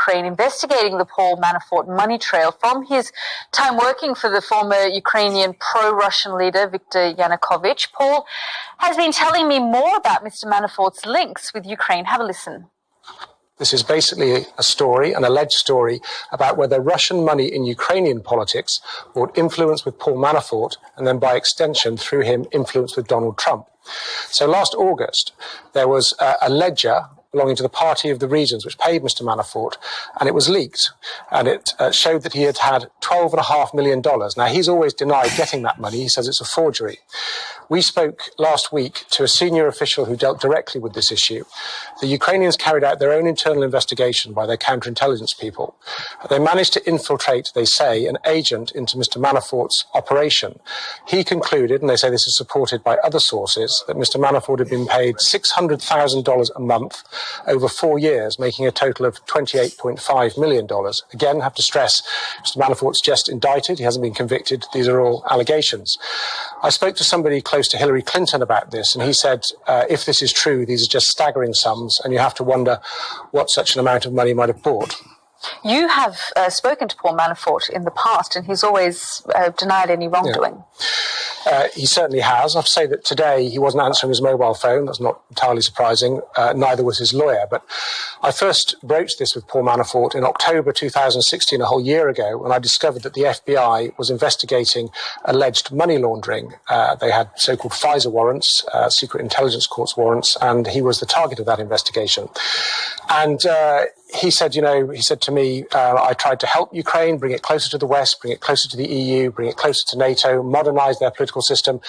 Ukraine, investigating the Paul Manafort money trail from his time working for the former Ukrainian pro-Russian leader, Viktor Yanukovych. Paul has been telling me more about Mr. Manafort's links with Ukraine. Have a listen. This is basically a story, an alleged story, about whether Russian money in Ukrainian politics brought influence with Paul Manafort and then by extension, through him, influence with Donald Trump. So last August, there was a ledger belonging to the Party of the Regions, which paid Mr. Manafort, and it was leaked. And it showed that he had had $12.5 million. Now, he's always denied getting that money. He says it's a forgery. We spoke last week to a senior official who dealt directly with this issue. The Ukrainians carried out their own internal investigation by their counterintelligence people. They managed to infiltrate, they say, an agent into Mr. Manafort's operation. He concluded, and they say this is supported by other sources, that Mr. Manafort had been paid $600,000 a month over 4 years, making a total of $28.5 million. Again, have to stress, Mr. Manafort's just indicted. He hasn't been convicted. These are all allegations. I spoke to somebody close to Hillary Clinton about this, and he said, if this is true, these are just staggering sums, and you have to wonder what such an amount of money might have bought. You have spoken to Paul Manafort in the past, and he's always denied any wrongdoing. Yeah. He certainly has. I have to say that today he wasn't answering his mobile phone. That's not entirely surprising. Neither was his lawyer. But I first broached this with Paul Manafort in October 2016, a whole year ago, when I discovered that the FBI was investigating alleged money laundering. They had so-called FISA warrants, Secret Intelligence Courts warrants, and he was the target of that investigation. And he said to me, I tried to help Ukraine, bring it closer to the West, bring it closer to the EU, bring it closer to NATO, modernize their political system,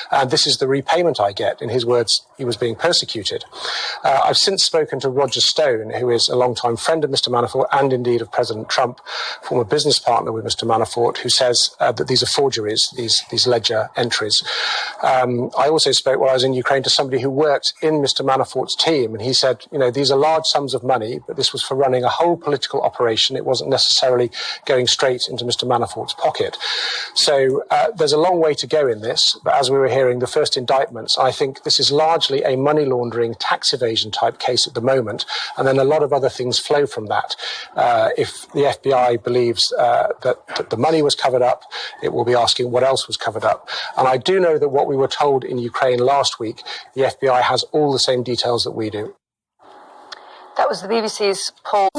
and this is the repayment I get. In his words, he was being persecuted. I've since spoken to Roger Stone, who is a longtime friend of Mr. Manafort and indeed of President Trump, former business partner with Mr. Manafort, who says that these are forgeries, these ledger entries. I also spoke while I was in Ukraine to somebody who worked in Mr. Manafort's team, and he said, these are large sums of money, but this was for running a whole political operation. It wasn't necessarily going straight into Mr. Manafort's pocket. So there's a long way to go in this, but as we were hearing the first indictments, I think this is largely a money laundering, tax evasion type case at the moment, and then a lot of other things flow from that. If the FBI believes that the money was covered up, it will be asking what else was covered up. And I do know that what we were told in Ukraine last week, the FBI has all the same details that we do. That was the BBC's Paul.